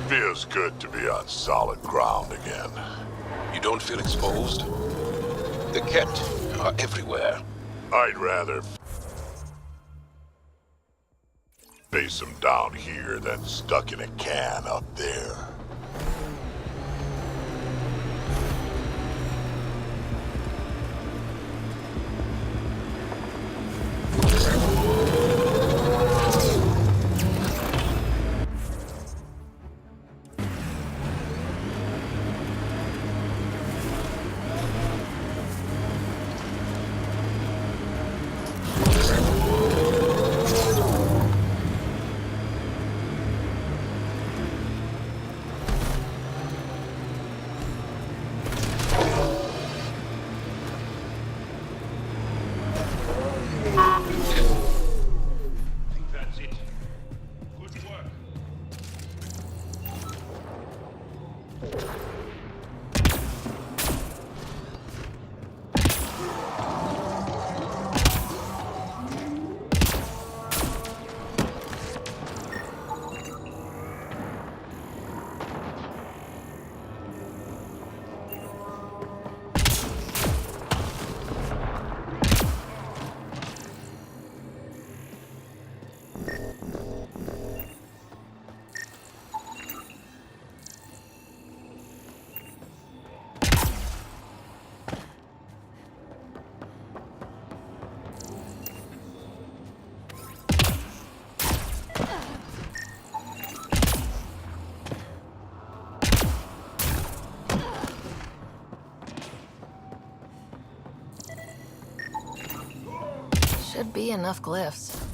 Feels good to be on solid ground again. You don't feel exposed? The Ket are everywhere. I'd rather face them down here than stuck in a can up there. Should be enough glyphs.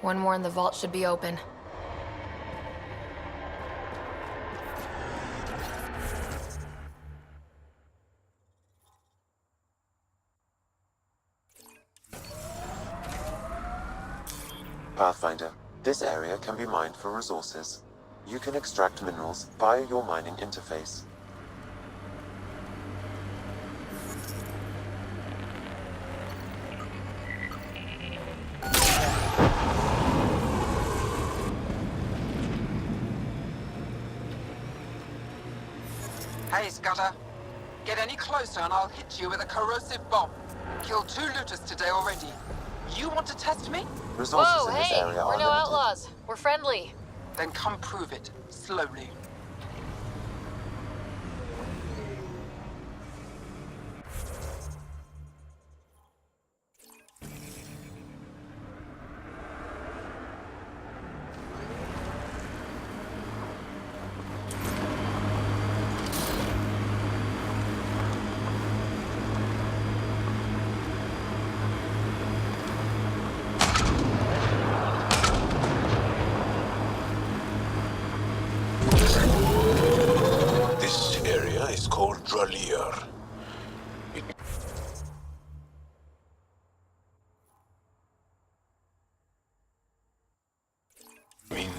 One more and the vault should be open. Pathfinder, this area can be mined for resources. You can extract minerals via your mining interface. Hey, Scudder. Get any closer and I'll hit you with a corrosive bomb. Killed 2 looters today already. You want to test me? Resources Whoa, in this hey! area are We're no limited. outlaws. We're friendly. Then come prove it, slowly.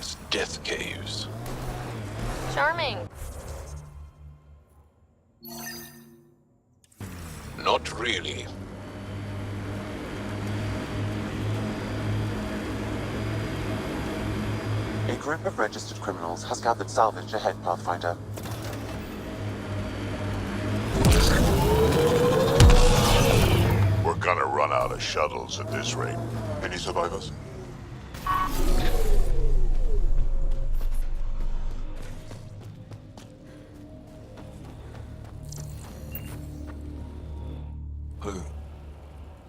London's death caves. Charming. Not really. A group of registered criminals has gathered salvage ahead, Pathfinder. We're gonna run out of shuttles at this rate. Any survivors?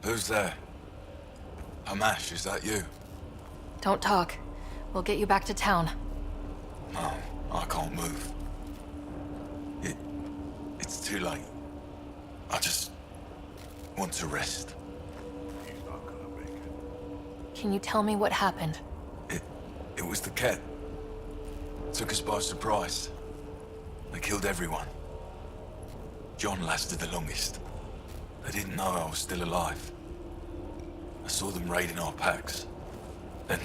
Who's there? Hamash, is that you? Don't talk. We'll get you back to town. No, I can't move. It's too late. I just want to rest. He's not gonna make it. Can you tell me what happened? It was the Ket. Took us by surprise. They killed everyone. John lasted the longest. They didn't know I was still alive. I saw them raiding our packs. Then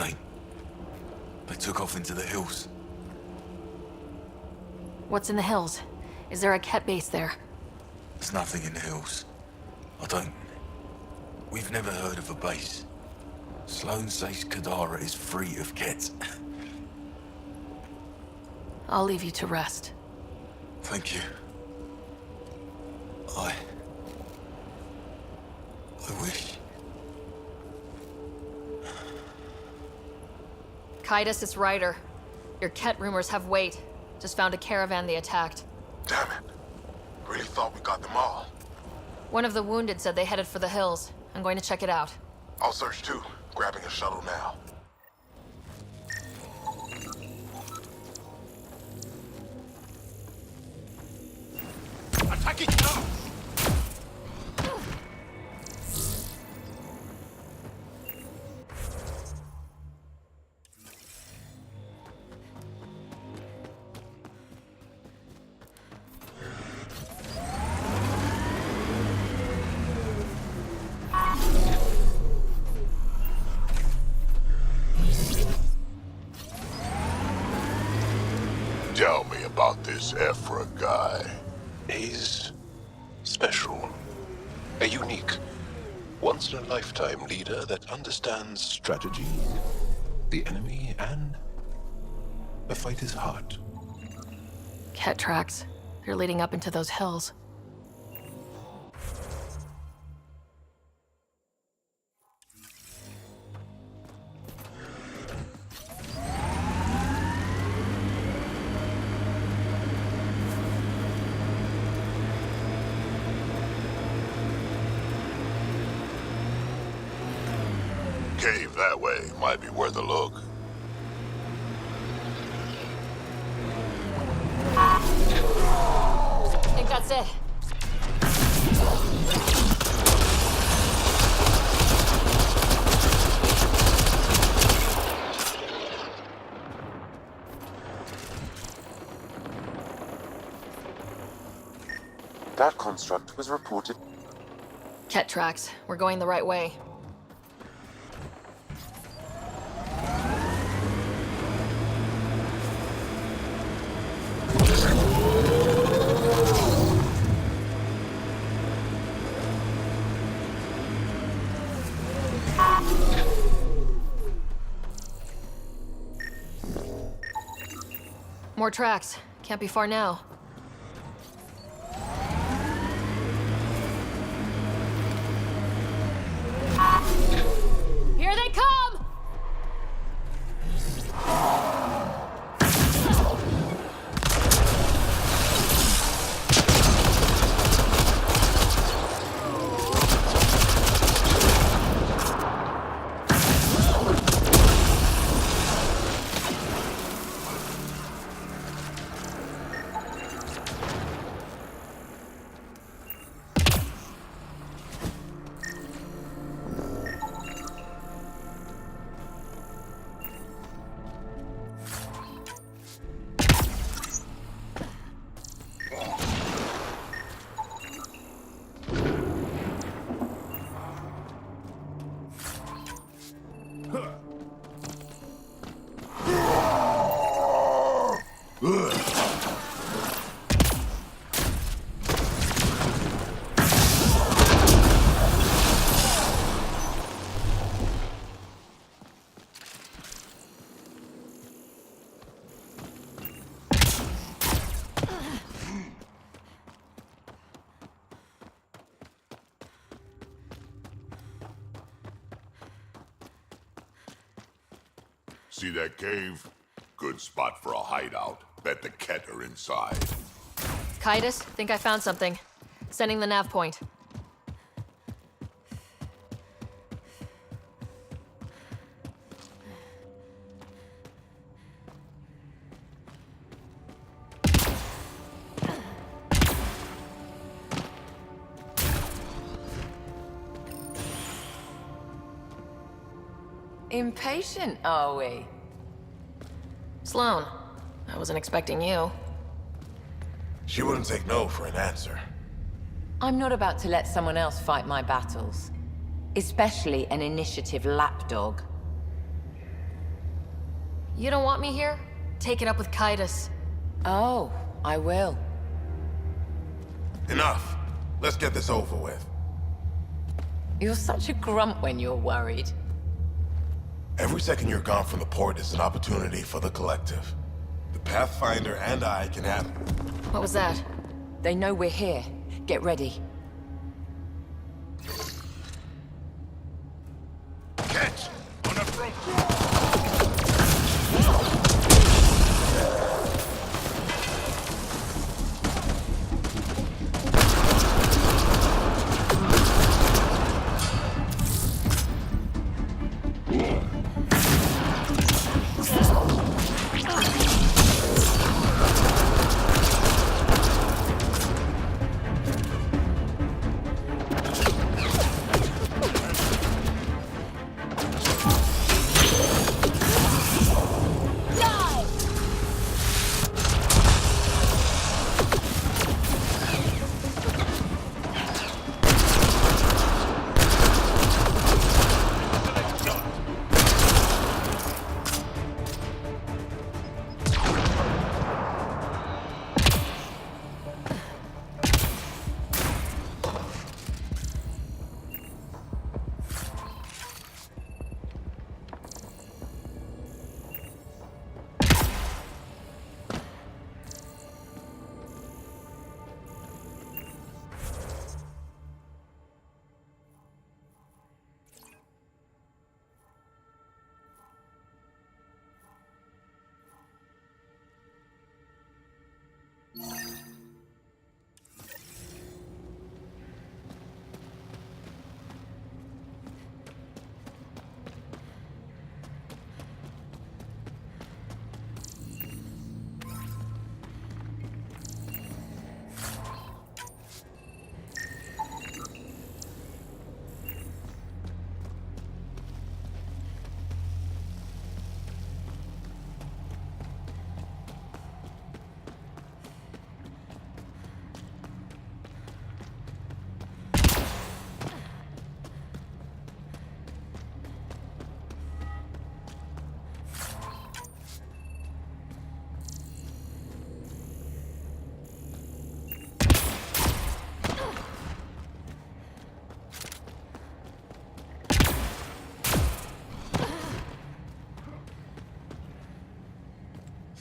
they took off into the hills. What's in the hills? Is there a Ket base there? There's nothing in the hills. We've never heard of a base. Sloane says Kadara is free of Ket. I'll leave you to rest. Thank you. I wish. Kaitis, it's Ryder. Your Ket rumors have weight. Just found a caravan they attacked. Damn it. Really thought we got them all. One of the wounded said they headed for the hills. I'm going to check it out. I'll search too. Grabbing a shuttle now. Attacking now! Tell me about this Ephra guy. He's special. A unique, once-in-a-lifetime leader that understands strategy, the enemy, and a fighter's heart. Ket tracks. They're leading up into those hills. Cave that way might be worth a look. I think that's it. That construct was reported. Ket tracks. We're going the right way. More tracks. Can't be far now. Here they come! See that cave? Good spot for a hideout. Bet the Ket are inside. Kaitis, think I found something. Sending the nav point. Impatient, are we? Sloane, I wasn't expecting you. She wouldn't take no for an answer. I'm not about to let someone else fight my battles. Especially an initiative lapdog. You don't want me here? Take it up with Kaitis. Oh, I will. Enough. Let's get this over with. You're such a grump when you're worried. Every second you're gone from the port is an opportunity for the collective. The Pathfinder and I can have... What was that? They know we're here. Get ready. Ket! On the front!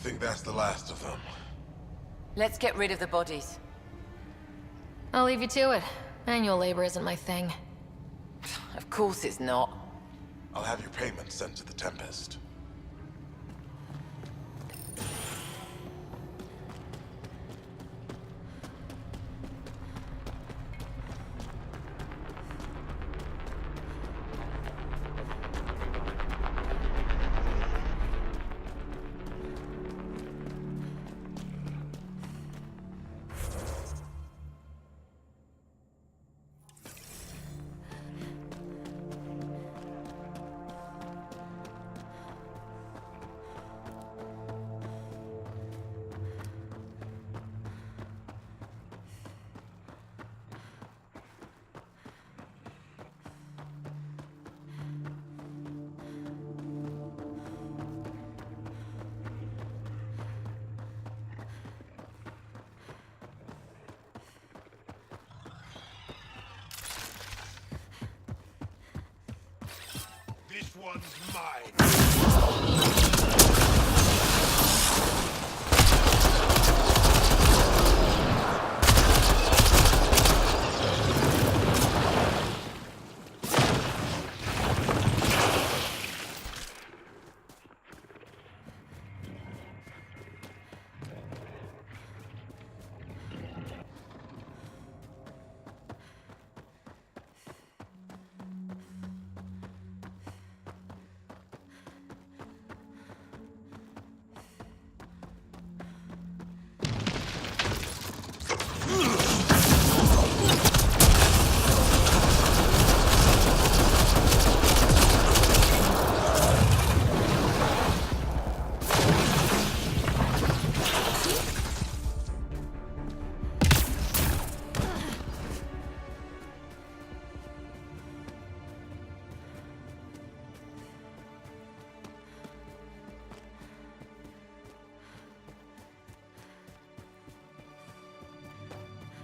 Think that's the last of them. Let's get rid of the bodies. I'll leave you to it. Manual labor isn't my thing. Of course it's not. I'll have your payment sent to the Tempest. one's mine.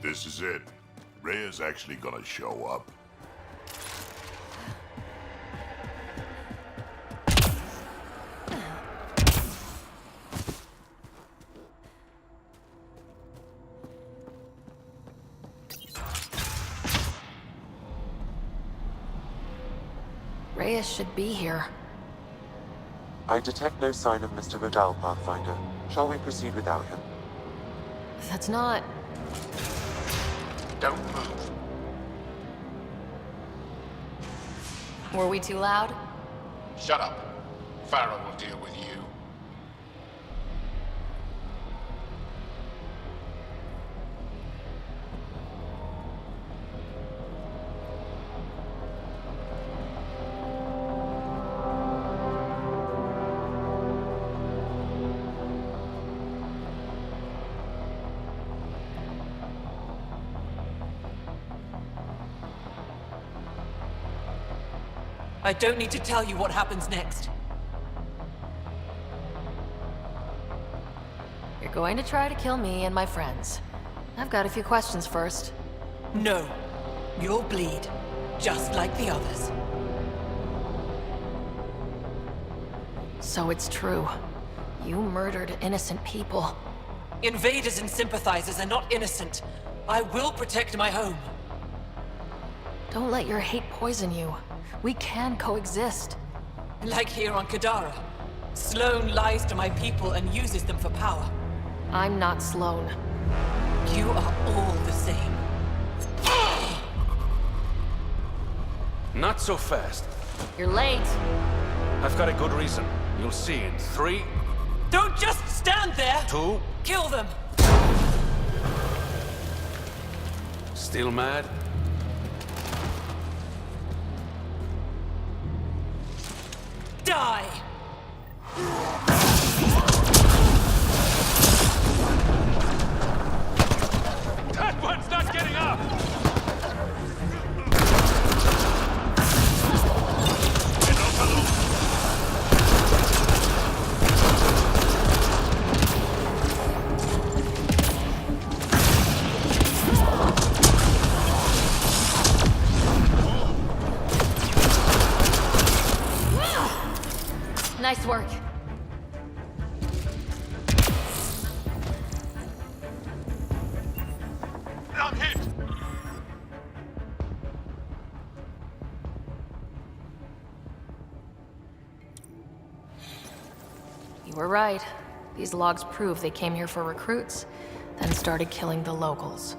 This is it. Rhea's actually gonna show up. Reyes should be here. I detect no sign of Mr. Vidal, Pathfinder. Shall we proceed without him? That's not... Don't move. Were we too loud? Shut up. Farah will deal with you. I don't need to tell you what happens next. You're going to try to kill me and my friends. I've got a few questions first. No. You'll bleed, just like the others. So it's true. You murdered innocent people. Invaders and sympathizers are not innocent. I will protect my home. Don't let your hate poison you. We can coexist. Like here on Kadara. Sloane lies to my people and uses them for power. I'm not Sloane. You are all the same. Not so fast. You're late. I've got a good reason. You'll see in 3, Don't just stand there! 2... Kill them! Still mad? Die! That one's not getting up! Nice work. I'm hit! You were right. These logs prove they came here for recruits, then started killing the locals.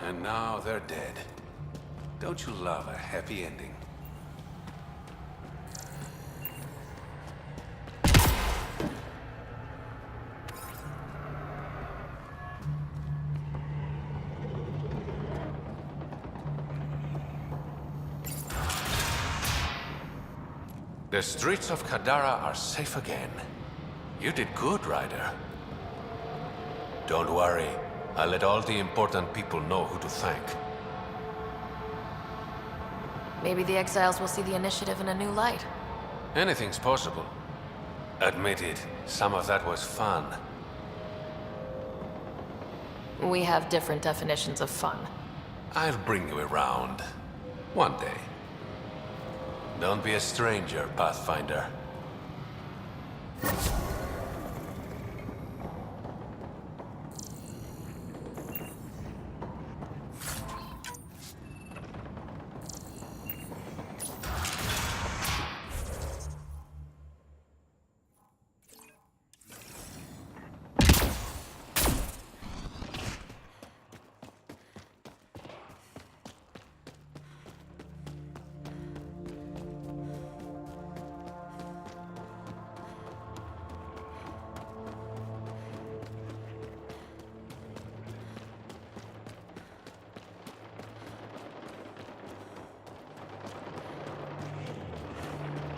And now they're dead. Don't you love a happy ending? The streets of Kadara are safe again. You did good, Ryder. Don't worry. I'll let all the important people know who to thank. Maybe the exiles will see the initiative in a new light. Anything's possible. Admit it, some of that was fun. We have different definitions of fun. I'll bring you around. One day. Don't be a stranger, Pathfinder.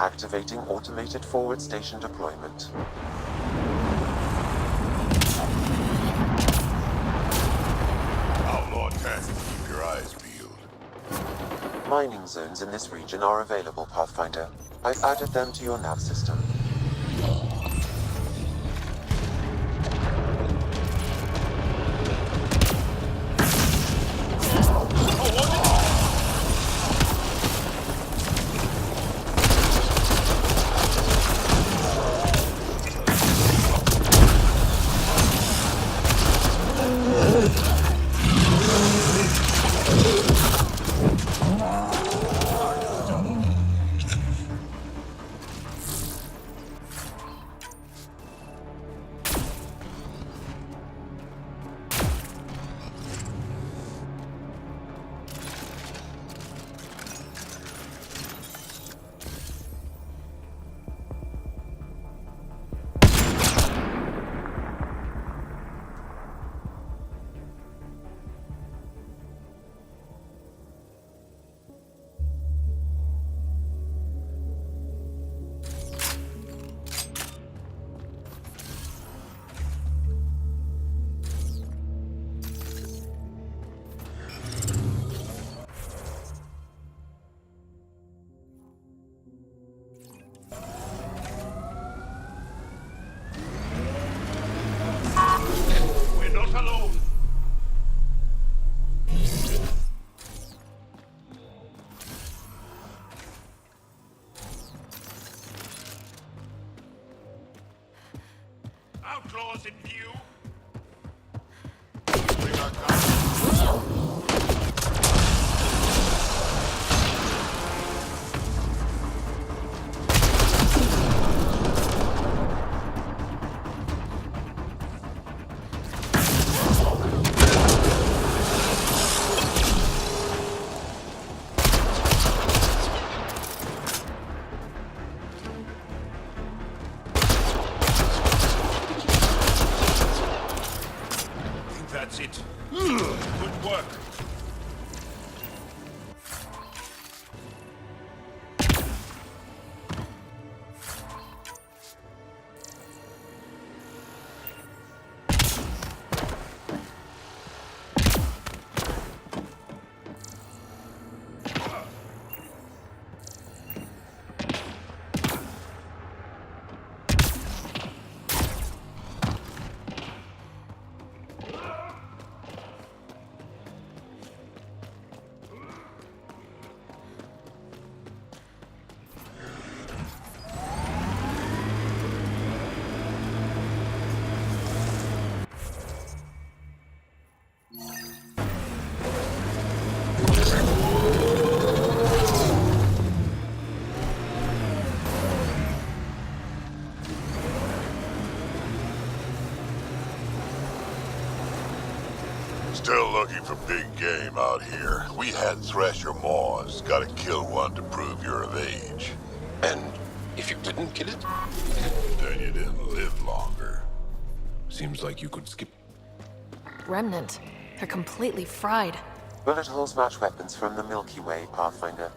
Activating automated forward station deployment. Outlaw tactics, keep your eyes peeled. Mining zones in this region are available, Pathfinder. I've added them to your nav system. Outlaws in view. That's it. Good work. Still looking for big game out here. We had Thresher Maws. Gotta kill one to prove you're of age. And if you didn't kill it? Then you didn't live longer. Seems like you could skip. Remnant. They're completely fried. Bullet holes match weapons from the Milky Way, Pathfinder.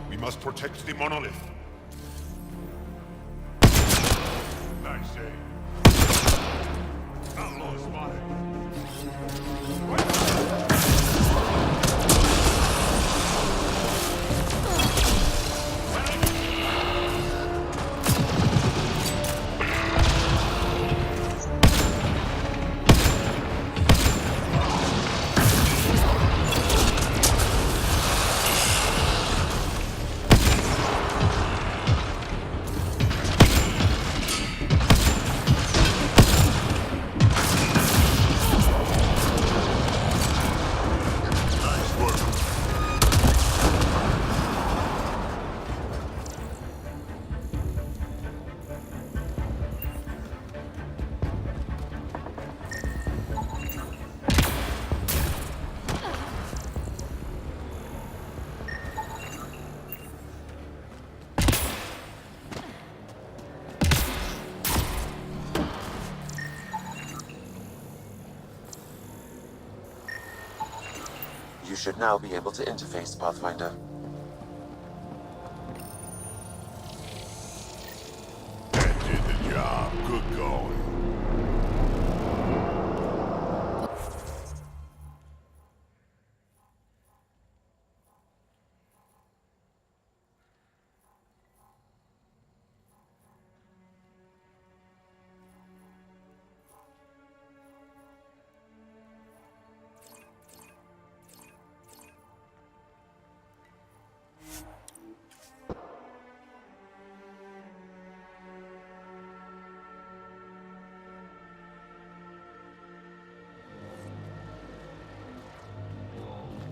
We must protect the monolith. Nice aim. You should now be able to interface, Pathfinder. That did the job. Good going.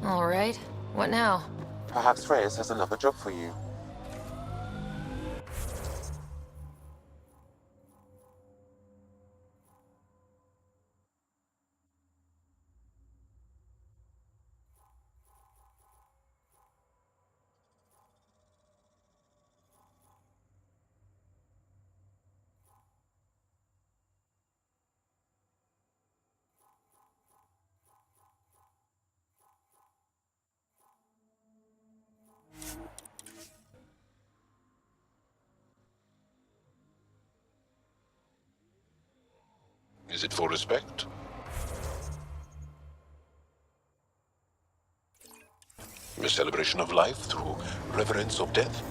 All right. What now? Perhaps Reyes has another job for you. Is it for respect? A celebration of life through reverence of death?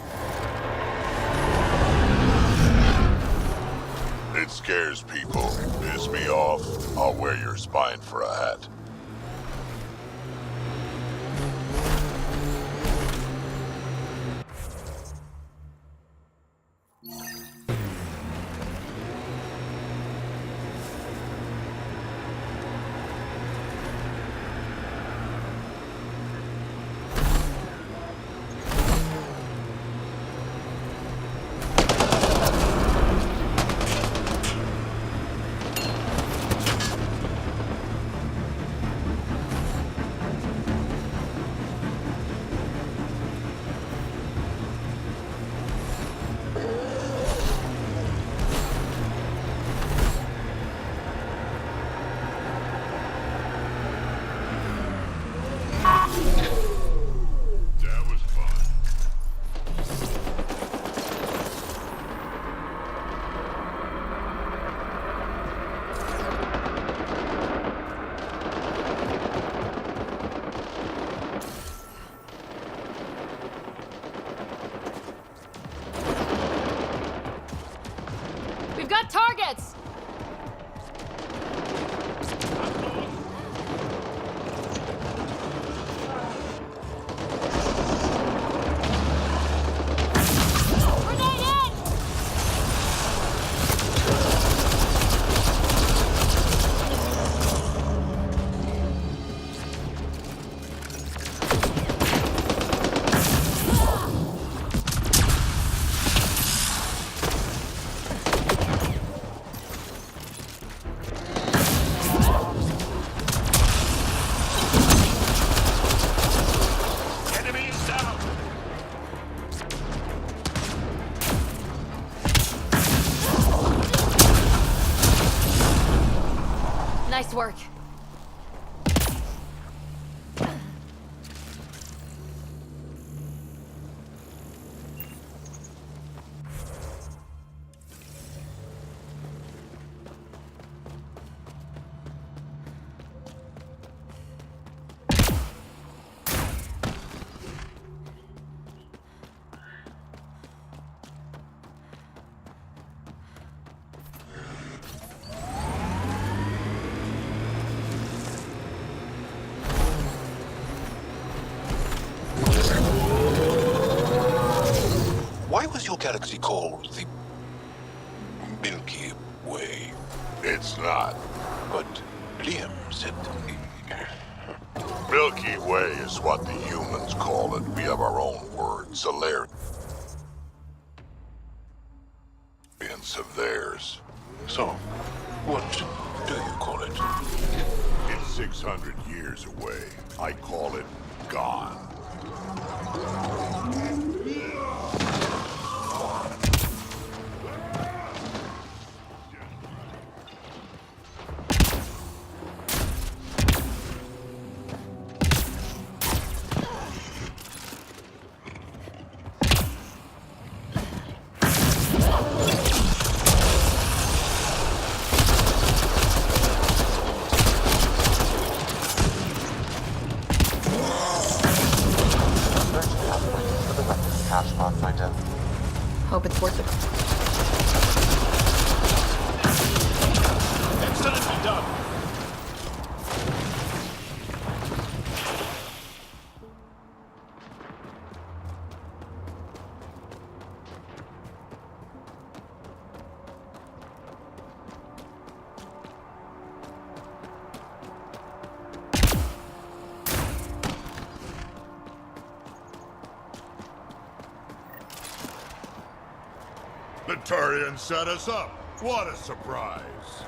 It scares people. Piss me off. I'll wear your spine for a hat. That was fun. We've got targets! Nice work. Why was your galaxy called the Milky Way? It's not. But Liam said... Milky Way is what the humans call it. We have our own word, Solarians of theirs. So, what do you call it? It's 600 years away. I call it gone. hope it's worth it. Excellently done. The Turian set us up. What a surprise.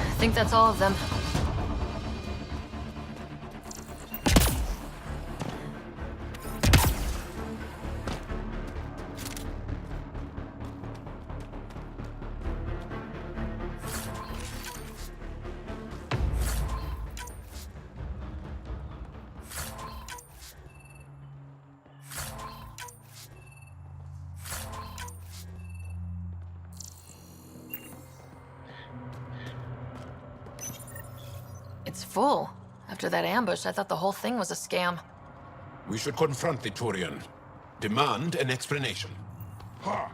I think that's all of them. It's full. After that ambush, I thought the whole thing was a scam. We should confront the Turian. Demand an explanation. Ha!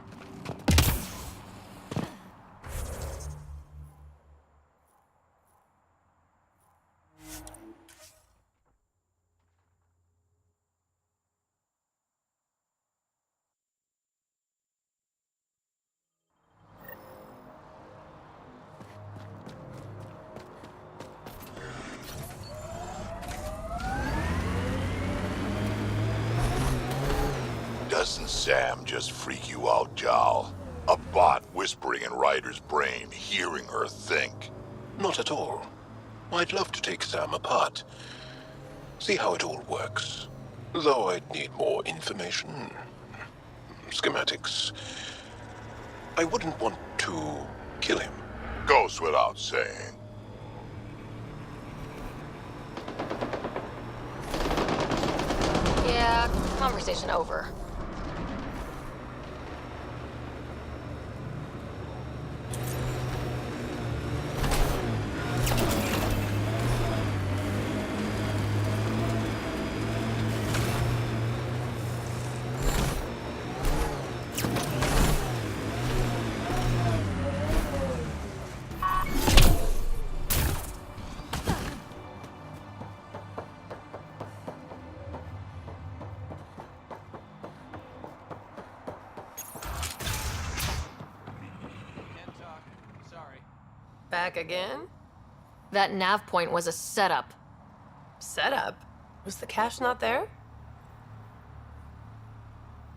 Doesn't Sam just freak you out, Jal? A bot whispering in Ryder's brain, hearing her think. Not at all. I'd love to take Sam apart. See how it all works. Though I'd need more information. Schematics. I wouldn't want to kill him. Goes without saying. Yeah, conversation over. Back again? That nav point was a setup. Setup? Was the cache not there?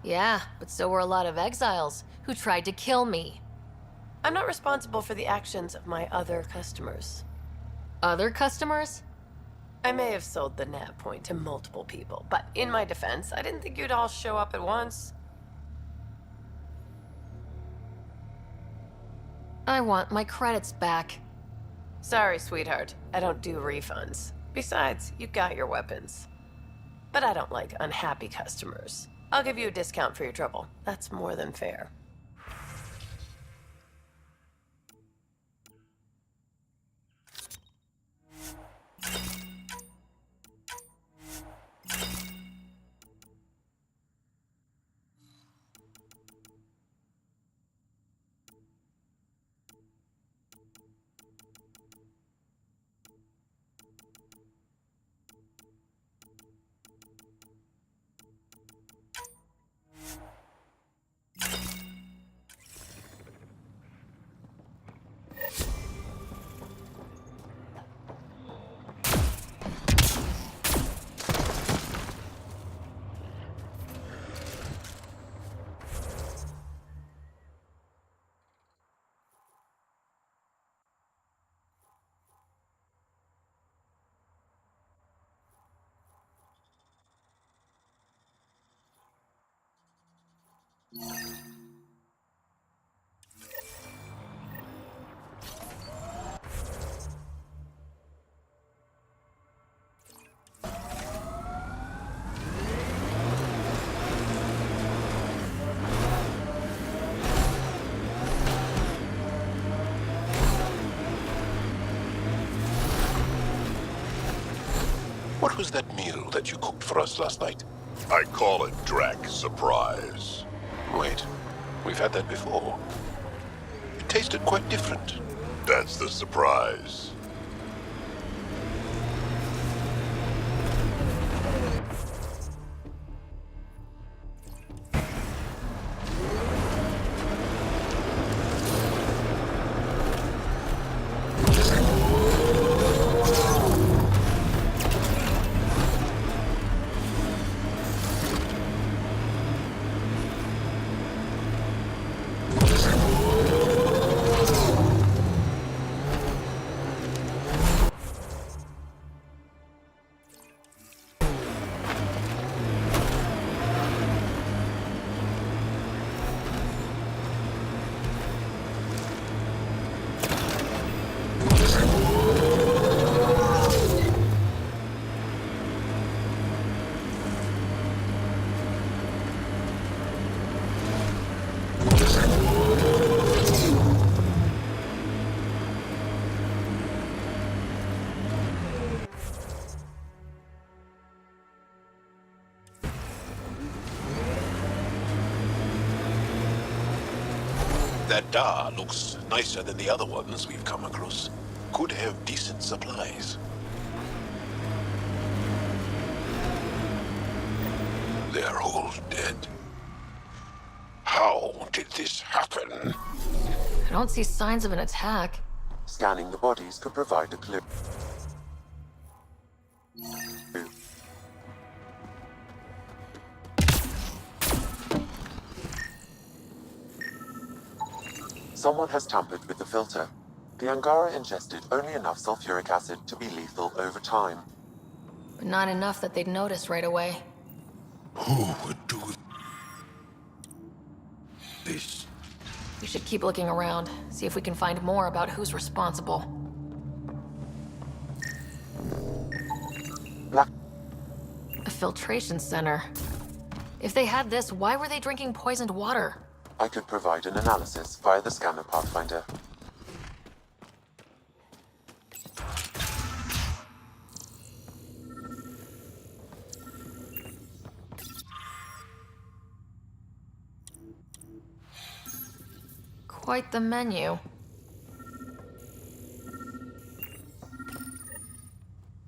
Yeah, but so were a lot of exiles who tried to kill me. I'm not responsible for the actions of my other customers. Other customers? I may have sold the nav point to multiple people, but in my defense, I didn't think you'd all show up at once. I want my credits back. Sorry, sweetheart. I don't do refunds. Besides, you got your weapons. But I don't like unhappy customers. I'll give you a discount for your trouble. That's more than fair. was that meal that you cooked for us last night? I call it Drac Surprise. Wait, we've had that before. It tasted quite different. That's the surprise. That Da looks nicer than the other ones we've come across. Could have decent supplies. They're all dead. How did this happen? I don't see signs of an attack. Scanning the bodies could provide a clue. Someone has tampered with the filter. The Angara ingested only enough sulfuric acid to be lethal over time. But not enough that they'd notice right away. Who would do this? We should keep looking around, see if we can find more about who's responsible. A filtration center. If they had this, why were they drinking poisoned water? I could provide an analysis via the scanner Pathfinder. Quite the menu.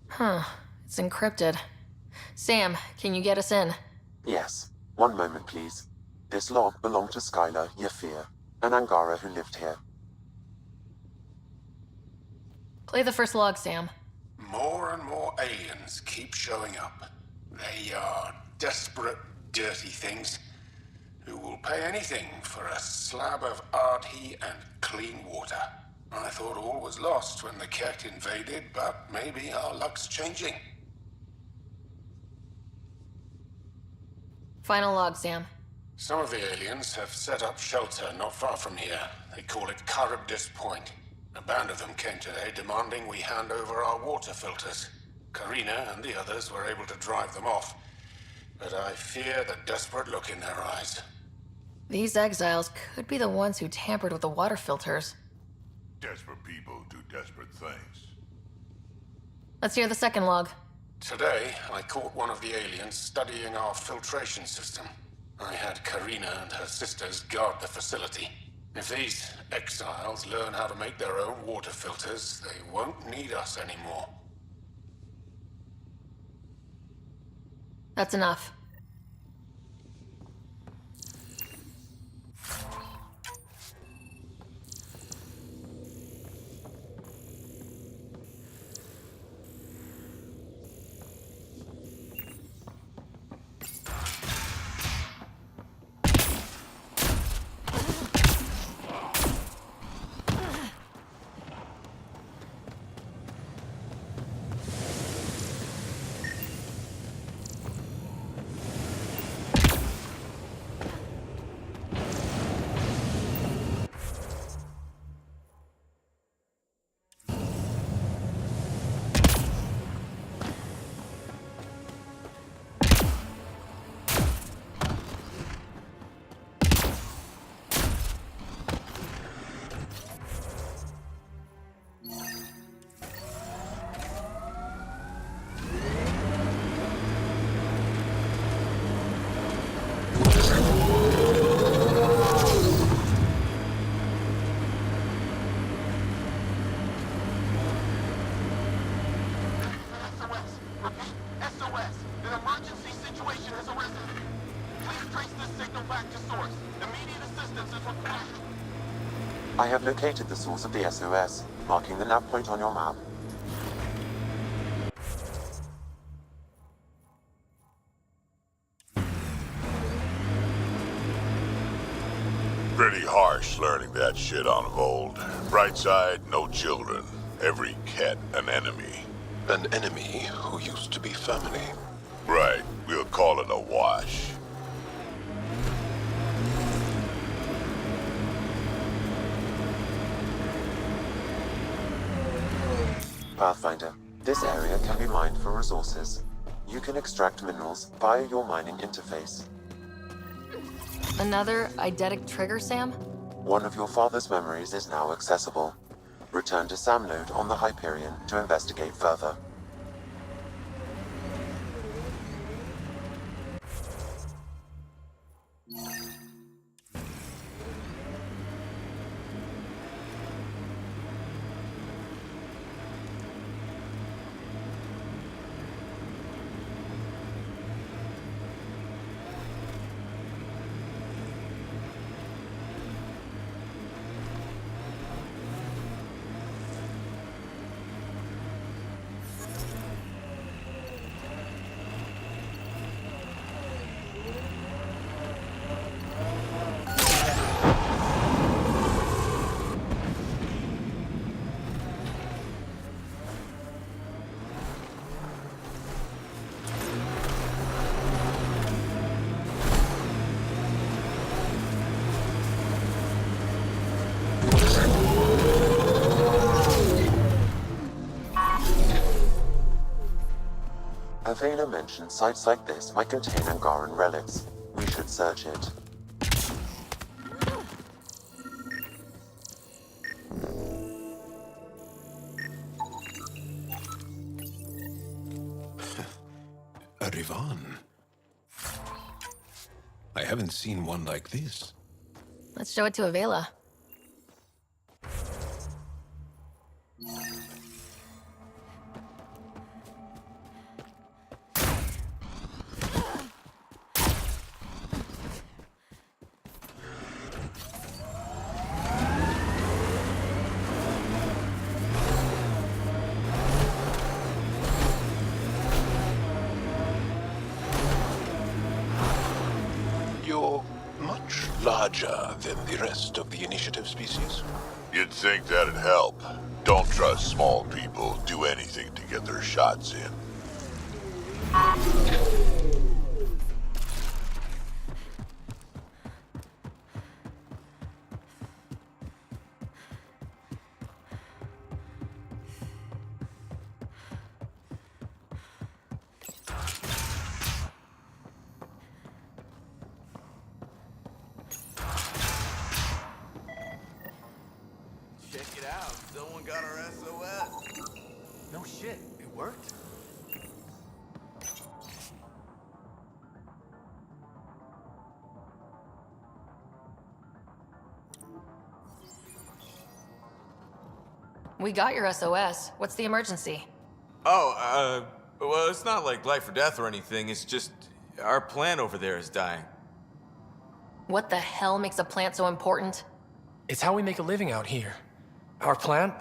Huh. It's encrypted. Sam, can you get us in? Yes. One moment, please. This log belonged to Skylar Yafir, an Angara who lived here. Play the first log, Sam. More and more aliens keep showing up. They are desperate, dirty things who will pay anything for a slab of Ardhi and clean water. I thought all was lost when the Ket invaded, but maybe our luck's changing. Final log, Sam. Some of the aliens have set up shelter not far from here. They call it Charybdis Point. A band of them came today demanding we hand over our water filters. Karina and the others were able to drive them off, but I fear the desperate look in their eyes. These exiles could be the ones who tampered with the water filters. Desperate people do desperate things. Let's hear the second log. Today, I caught one of the aliens studying our filtration system. I had Karina and her sisters guard the facility. If these exiles learn how to make their own water filters, they won't need us anymore. That's enough. source. Immediate assistance is required. I have located the source of the SOS, marking the nav point on your map. Pretty harsh learning that shit on Vold. Bright side, no children. Every cat an enemy. An enemy who used to be family. Right, we'll call it a wash. Pathfinder, this area can be mined for resources. You can extract minerals via your mining interface. Another eidetic trigger, Sam? One of your father's memories is now accessible. Return to Sam Node on the Hyperion to investigate further. Avena mentioned sites like this might contain Angaran relics. We should search it. A Rivan. I haven't seen one like this. Let's show it to Avela. You're much larger than the rest of the initiative species. You'd think that'd help. Don't trust small people. Do anything to get their shots in. Check it out. Someone got our SOS. No shit. It worked. We got your SOS. What's the emergency? Oh, well, it's not like life or death or anything. It's just our plant over there is dying. What the hell makes a plant so important? It's how we make a living out here. Our plant,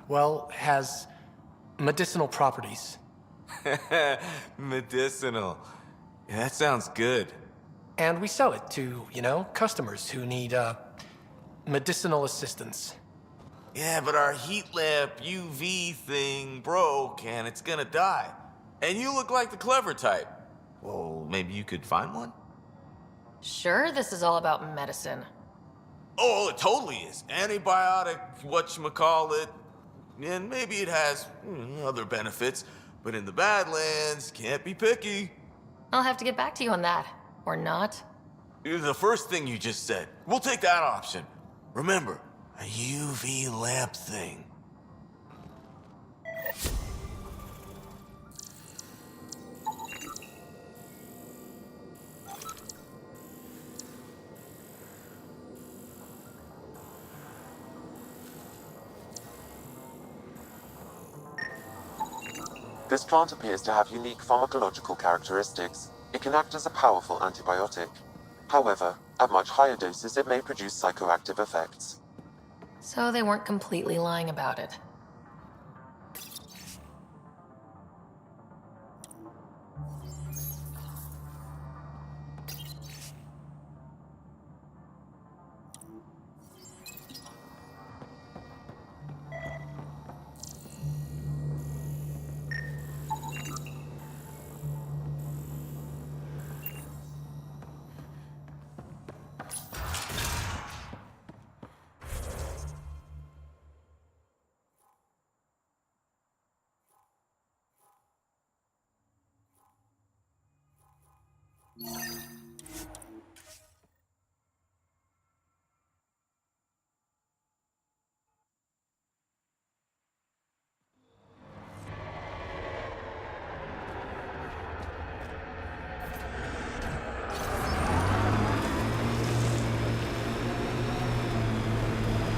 well, has medicinal properties. Medicinal. Yeah, that sounds good. And we sell it to, customers who need, medicinal assistance. Yeah, but our heat lamp UV thing broke and it's gonna die. And you look like the clever type. Well, maybe you could find one? Sure, this is all about medicine. Oh, it totally is. Antibiotic, whatchamacallit. And maybe it has other benefits. But in the Badlands, can't be picky. I'll have to get back to you on that. Or not. The first thing you just said. We'll take that option. Remember, a UV lamp thing. This plant appears to have unique pharmacological characteristics. It can act as a powerful antibiotic. However, at much higher doses it may produce psychoactive effects. So they weren't completely lying about it.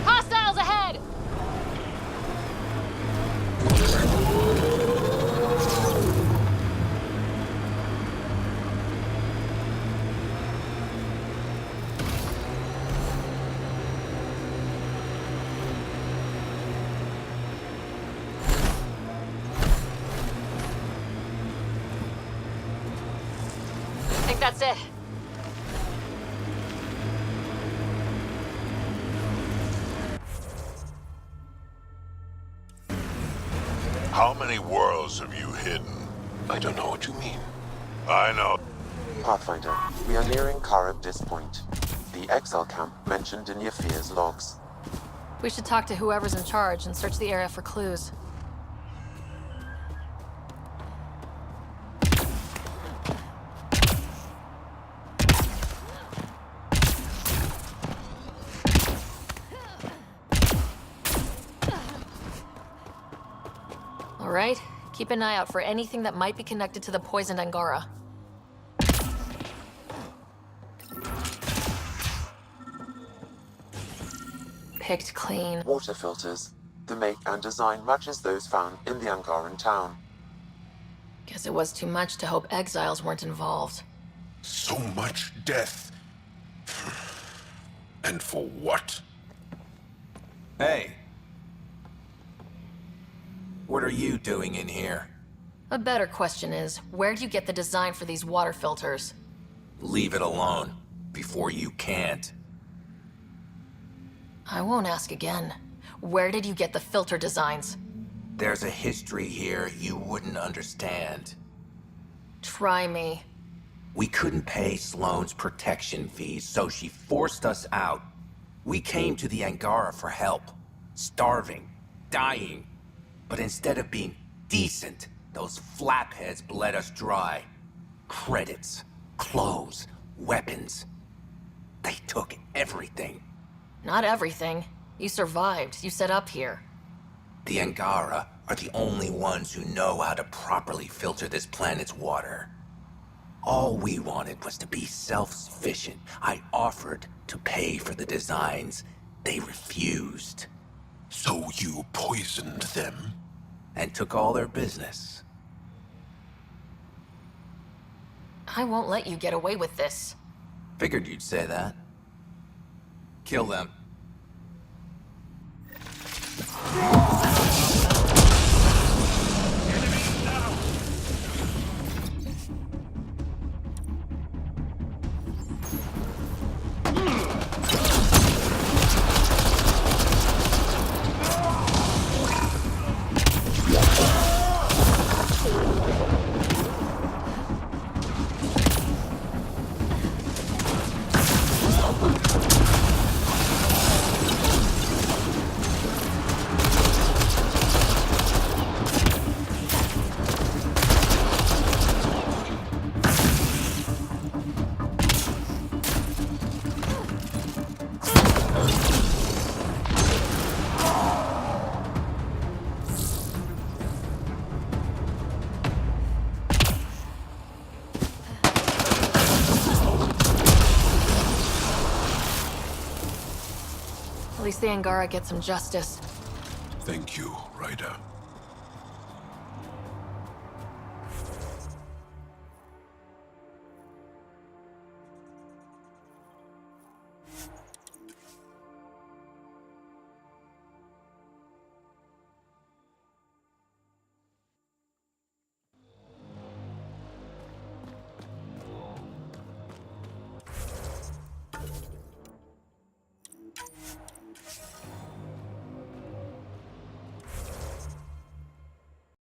Hostiles ahead! I think that's it. How many worlds have you hidden? I don't know what you mean. I know. Pathfinder, we are nearing Karabdis Point, the exile camp mentioned in Yafir's logs. We should talk to whoever's in charge and search the area for clues. All right, keep an eye out for anything that might be connected to the poisoned Angara. Picked clean. Water filters. The make and design matches those found in the Angaran town. Guess it was too much to hope exiles weren't involved. So much death. And for what? Hey. What are you doing in here? A better question is, where do you get the design for these water filters? Leave it alone, before you can't. I won't ask again. Where did you get the filter designs? There's a history here you wouldn't understand. Try me. We couldn't pay Sloane's protection fees, so she forced us out. We came to the Angara for help. Starving, dying. But instead of being decent, those flapheads bled us dry. Credits, clothes, weapons. They took everything. Not everything. You survived. You set up here. The Angara are the only ones who know how to properly filter this planet's water. All we wanted was to be self-sufficient. I offered to pay for the designs. They refused. So you poisoned them? And took all their business. I won't let you get away with this. Figured you'd say that. Kill them. At least the Angara get some justice. Thank you, Ryder.